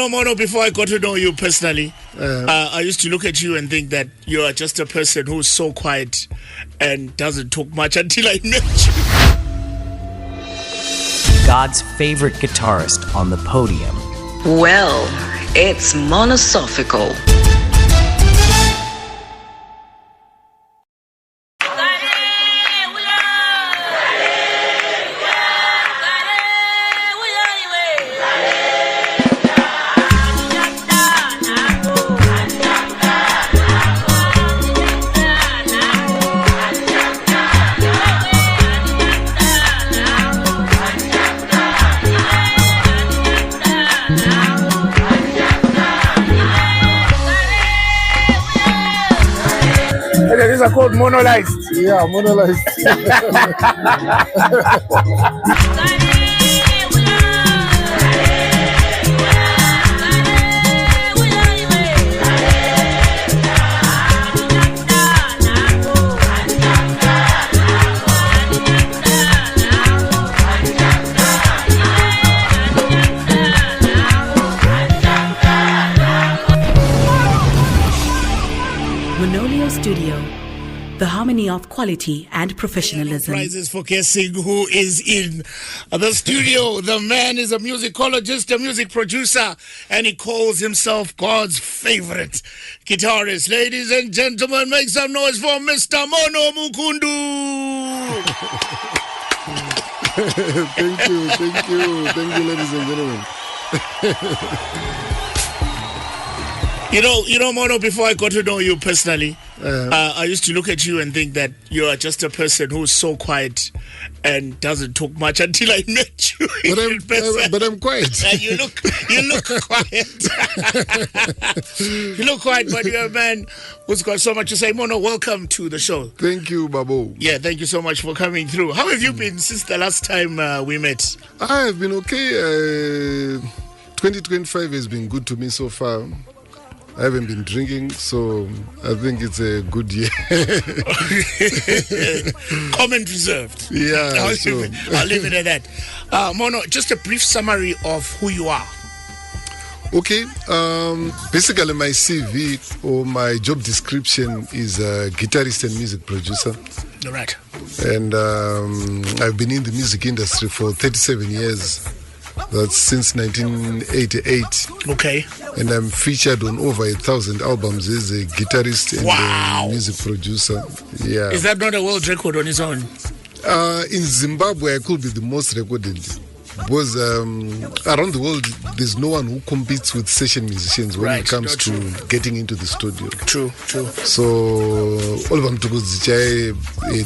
Mono, before I got to know you personally, I used to look at you and think that you are just a person who's so quiet and doesn't talk much until I met you. God's favorite guitarist on the podium. Well, it's monosophical. These are called monolized. Yeah, monolized. Studio, the harmony of quality and professionalism. Prizes for guessing who is in the studio. The man is a musicologist, a music producer, and he calls himself God's favorite guitarist. Ladies and gentlemen, make some noise for Mr. Mono Mukundu. Thank you, ladies and gentlemen. Mono, before I got to know you personally, I used to look at you and think that you are just a person who's so quiet and doesn't talk much until I met you. But I'm quiet. And you look quiet. You look quiet, but you're a man who's got so much to say. Mono, welcome to the show. Thank you, Babo. Yeah, thank you so much for coming through. How have you been since the last time we met? I've been okay. 2025 has been good to me so far. I haven't been drinking, so I think it's a good year. Comment reserved. Yeah, I'll leave it at that. Mono, just a brief summary of who you are. Okay. Basically, my CV or my job description is a guitarist and music producer. All right. And I've been in the music industry for 37 years. That's since 1988. Okay. And I'm featured on over 1,000 albums as a guitarist and a music producer. Yeah. Is that not a world record on its own? In Zimbabwe, I could be the most recorded. Because around the world, there's no one who competes with session musicians when it comes to getting into the studio. True. So, all of them had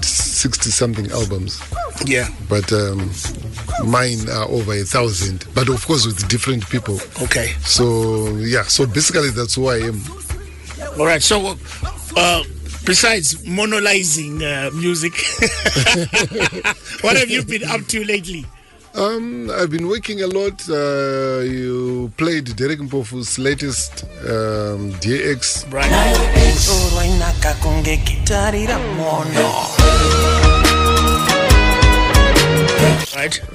60-something albums. Yeah. But mine are over 1,000. But of course, with different people. Okay. So, yeah. So, basically, that's who I am. All right. So, besides monolizing music, what have you been up to lately? I've been working a lot. You played Derek Mpofu's latest DX. Right.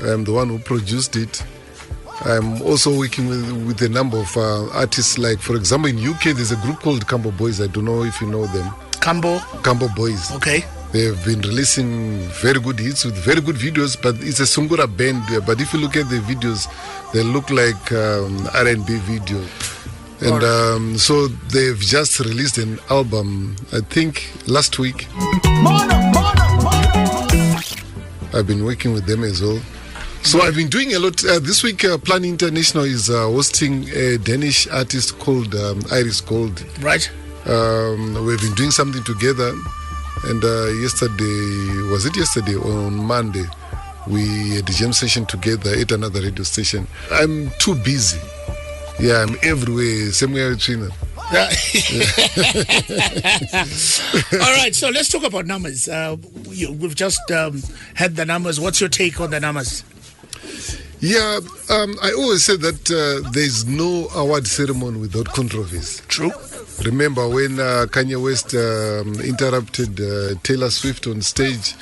I'm the one who produced it. I'm also working with a number of artists. Like, for example, in UK, there's a group called Cambo Boys. I don't know if you know them. Cambo Boys. Okay. They've been releasing very good hits with very good videos, but it's a Sungura band. But if you look at the videos, they look like R&B video. And so they've just released an album, I think, last week. I've been working with them as well. So I've been doing a lot. This week, Plan International is hosting a Danish artist called Iris Gold. Right. We've been doing something together. And yesterday on Monday, we had a jam session together at another radio station. I'm too busy. Yeah, I'm everywhere, somewhere between them. All right, so let's talk about numbers. We've just had the numbers. What's your take on the numbers? Yeah, I always say that there's no award ceremony without controversy. True. Remember when Kanye West interrupted Taylor Swift on stage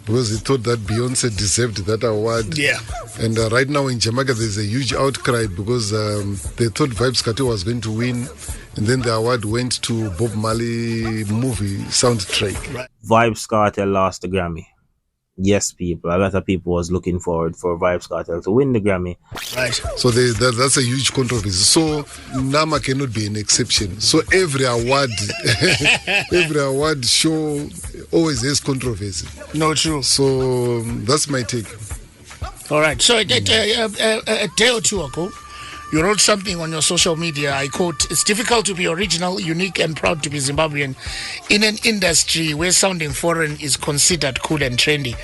because he thought that Beyonce deserved that award. Yeah. And right now in Jamaica, there's a huge outcry because they thought Vybz Kartel was going to win, and then the award went to Bob Marley movie soundtrack. Right. Vybz Kartel lost the Grammy. Yes, people. A lot of people was looking forward for Vybz Kartel to win the Grammy. Right. So that's a huge controversy. So Nama cannot be an exception. So every award, every award show always has controversy. No, true. So that's my take. All right. So a day or two ago, you wrote something on your social media. I quote, "It's difficult to be original, unique, and proud to be Zimbabwean in an industry where sounding foreign is considered cool and trendy."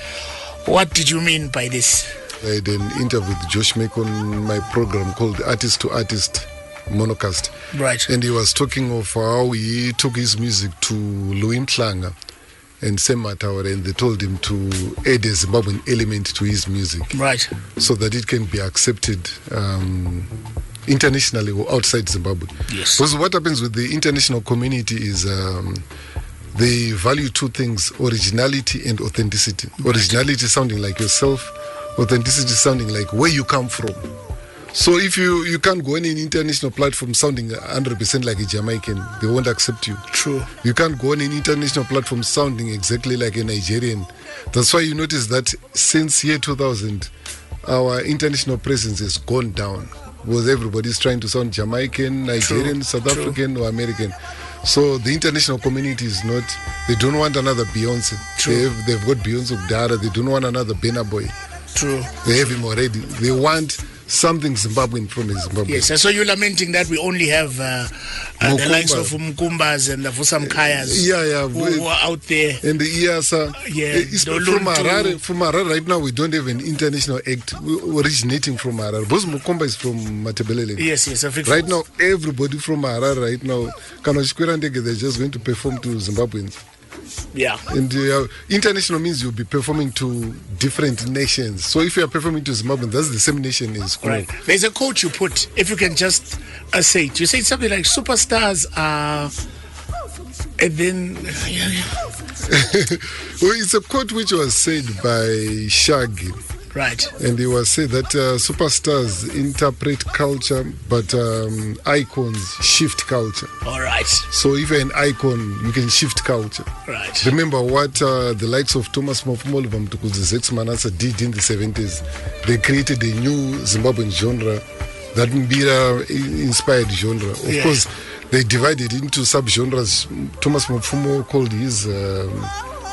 What did you mean by this? I had an interview with Josh Meek on my program called Artist to Artist Monocast. Right. And he was talking of how he took his music to Louis Mhlanga and Sema Tower, and they told him to add a Zimbabwean element to his music. Right. So that it can be accepted internationally or outside Zimbabwe. Yes. Because what happens with the international community is they value two things: originality and authenticity. Right. Originality sounding like yourself, authenticity sounding like where you come from. So if you can't go on an international platform sounding 100% like a Jamaican, they won't accept you. True. You can't go on an international platform sounding exactly like a Nigerian. That's why you notice that since year 2000, our international presence has gone down, because everybody's trying to sound Jamaican, Nigerian, True. South African, or American. So the international community is not, they don't want another Beyonce. True. They've got Beyonce Udara, they don't want another Burna Boy. True. They have him already. They want something Zimbabwean from Zimbabwe. Yes, and so you're lamenting that we only have the likes of Mukumbas and the Vusam Kayas who are out there. And the IASA. From Harare right now, we don't have an international act originating from Harare. Because Mukumba is from Matebelele. Yes, right now, everybody from Harare right now, they're just going to perform to Zimbabweans. Yeah. And international means you'll be performing to different nations. So if you are performing to Zimbabwe, that's the same nation as Congo. Right. There's a quote you put, if you can just say it. You say something like superstars are, and then well, it's a quote which was said by Shaggy. Right. And he was said that superstars interpret culture, but icons shift culture. All right. So if you're an icon, you can shift culture. Right. Remember what the likes of Thomas Mafumolo Vamtukuzi Zex Manasa did in the 70s. They created a new Zimbabwean genre, that Mbira-inspired genre. Of course, they divided into sub-genres. Thomas Mafumo called his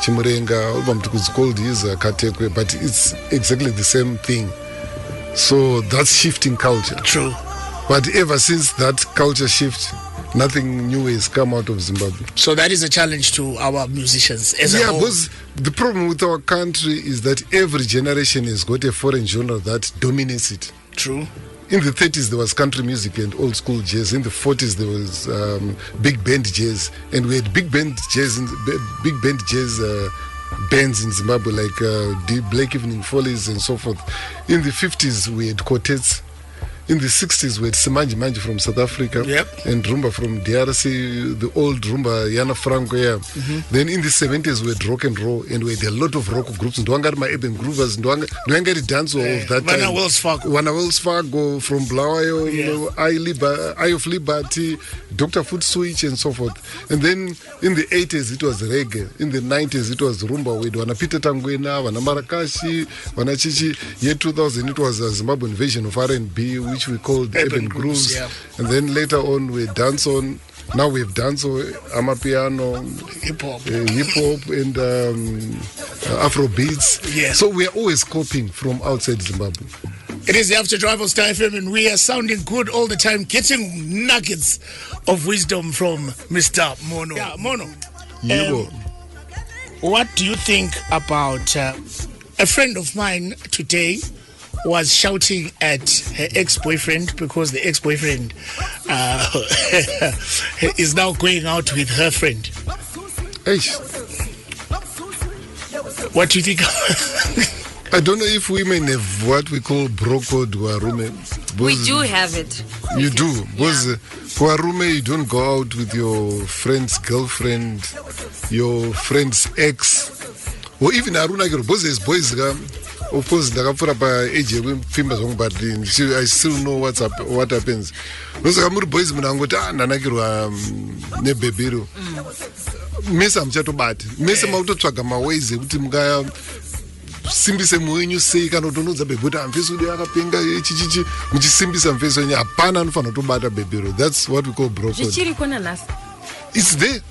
Chimurenga, Vamtukuzi called his Katekwe, but it's exactly the same thing. So that's shifting culture. True. But ever since that culture shift, nothing new has come out of Zimbabwe. So that is a challenge to our musicians as a whole. Because the problem with our country is that every generation has got a foreign genre that dominates it. True. In the 30s, there was country music and old school jazz. In the 40s, there was big band jazz. And we had big band jazz bands in Zimbabwe, like the Black Evening Follies and so forth. In the 50s, we had quartets. In the 60s, we had Simanji Manji from South Africa. Yep. And Rumba from DRC, the old Rumba, Yana Franco. Yeah. Mm-hmm. Then in the 70s, we had rock and roll, and we had a lot of rock groups. Ndwangari Eben Groovers, Ndwangari Dance of that time. Wana Wells Fargo from Blawayo, Eye of Liberty, Dr. Foot Switch, and so forth. And then in the 80s, it was reggae. In the 90s, it was Rumba with Wana Peter Tangwena, Wana Marakashi, Wana Chichi. Year 2000, it was a Zimbabwean version of R&B, which we called Eben Grooves. Yeah. And then later on, we dance on. Now we have dance on Amapiano, hip hop, and Afro beats. Yeah. So we are always copying from outside Zimbabwe. It is the After Drive of Star FM, and we are sounding good all the time, getting nuggets of wisdom from Mr. Mono. Yeah, Mono. What do you think about a friend of mine today was shouting at her ex-boyfriend because the ex-boyfriend is now going out with her friend? Eish. What do you think? I don't know if women have what we call bro code Warume. We do have it. You do? Because Warume, you don't go out with your friend's girlfriend, your friend's ex, or even Aruna Boys boys of course ndakapfura paage yekwefimba zvangu but I still know what happens. Nosaka muri boys munangoti ndanakirwa nebhebhero mese hamuchatobati mese makutotsvaga maways ekuti simbise mwoyo wenyu sei kana kutonodza bhebhe kuti hamfesi kudi akapenga chichichi muchisimbisa mufesi wenyu hapana anofanira kutobata bhebhero. That's what we call broken. It's there.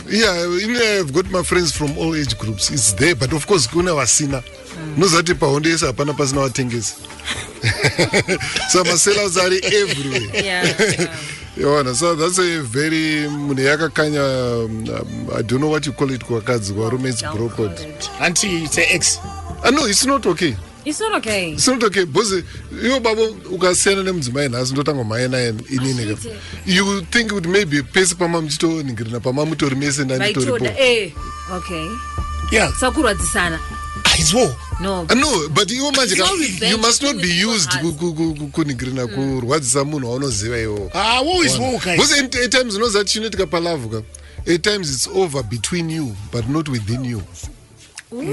Yeah, I've got my friends from all age groups. It's there, but of course kuna vasina nozati pahonde yese hapana pasina vatengesi. So masellers are everywhere. So that's a very munhu yakakanya I don't know what you call it kwakadzi kwarume. It's broken. Auntie, it's an ex. No, it's not okay. It's not okay. It's not okay because you baba ukasiyana nemudzimai nhasi ndotanga mhaya naye inini ka you think it maybe pese pama muchitoningirina pama mutori mese ndanditoripo. Okay. Yeah. Sakuradzisana. It's war. No, but you must not be used kuningirina kurwadzisa munhu waunoziva iwo. War is war, guys. Because at times unoziva chinoitika palavu ka at times it's over between you but not within you. What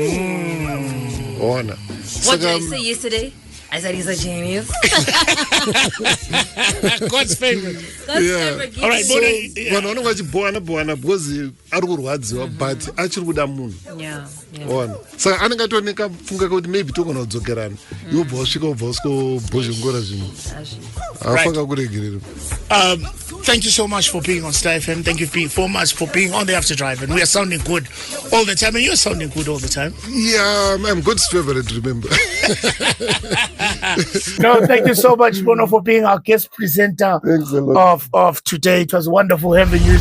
did I say yesterday? I said he's a genius. God's favorite. All right, vanhu vanenge vachibhoana because ari kurwadziwa but achiri kuda munhu. Ona saka anenge atori nekafunga kuti maybe togona kudzokerana iwo bva wasvika ubva usikobhozhongora zvinhu hafanga kuregerera. Thank you so much for being on Star FM. Thank you so much for being on the After Drive. And we are sounding good all the time. And you're sounding good all the time. Yeah, I'm God's favorite, remember. No, thank you so much, Bono, for being our guest presenter of today. It was wonderful having you.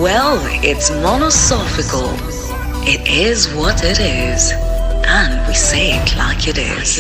Well, it's monosophical. It is what it is. And we say it like it is.